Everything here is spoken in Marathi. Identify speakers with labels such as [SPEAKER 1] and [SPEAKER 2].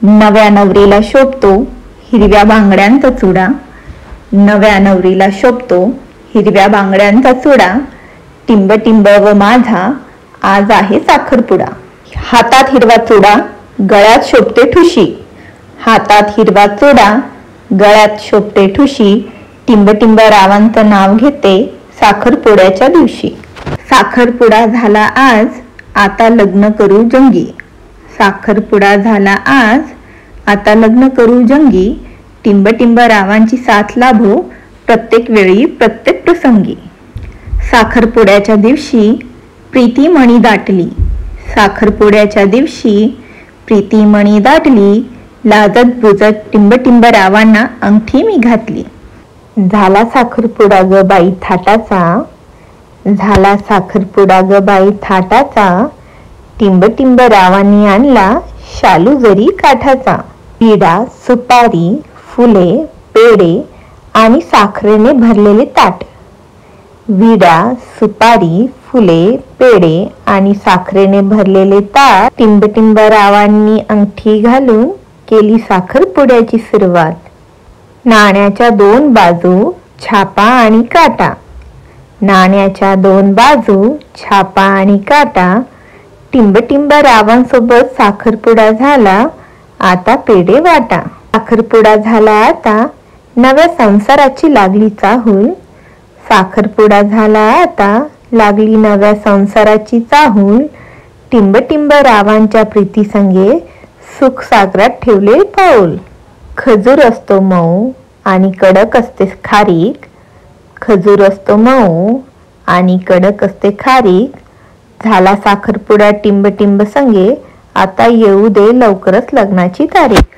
[SPEAKER 1] नव्या नवरीला शोभतो हिरव्या बांगड्यांचा चुडा, नव्या नवरीला शोभतो हिरव्या बांगड्यांचा चुडा, टिंब टिंब व माझा आज आहे साखरपुडा. हातात हिरवा चुडा, गळ्यात शोभते ठुशी, हातात हिरवा चुडा, गळ्यात शोभते ठुशी, टिंब टिंब रावांचं नाव घेते साखरपुड्याच्या दिवशी. साखरपुडा झाला आज, आता लग्न करू जंगी, साखरपुडा झाला आज, आता लग्न करू जंगी, टिंब टिंब रावांची साथ लाभो प्रत्येक वेळी प्रत्येक प्रसंगी. साखरपुड्याच्या दिवशी प्रीती मणी दाटली, साखरपुड्याच्या दिवशी प्रीती मणी दाटली, लाजत बुजत टिंब टिंब रावांना अंगठी मी घातली. झाला साखरपुडा ग बाई थाटाचा, झाला साखरपुडा ग बाई थाटाचा, टिंब टिंब रावांनी आणला शालू जरी काठाचा. विडा, सुपारी, फुले, पेढे आणि साखरेने भरलेले ताट, विडा, सुपारी, फुले, पेढे आणि साखरेने भरलेले ताट, टिंब टिंब रावांनी अंगठी घालून केली साखरपुड्याची सुरुवात. नाण्याच्या दोन बाजू छापा आणि काटा, नाण्याच्या दोन बाजू छापा आणि काटा, टिंब टिंब रावांसोबत साखरपुडा झाला, आता पेढे वाटा. साखरपुडा झाला आता, नव्या संसाराची लागली चाहूल, साखरपुडा झाला आता, लागली नव्या संसाराची चाहूल, टिंब टिंब रावांच्या प्रीती संगे सुख सागरात ठेवले पाऊल. खजूर असतो मऊ आणि कडक असते खारीक, खजूर असतो मऊ आणि कडक असते खारीक, झाला साखरपुडा टिंब टिंब संगे, आता येऊ दे लवकरच लग्नाची तारीख.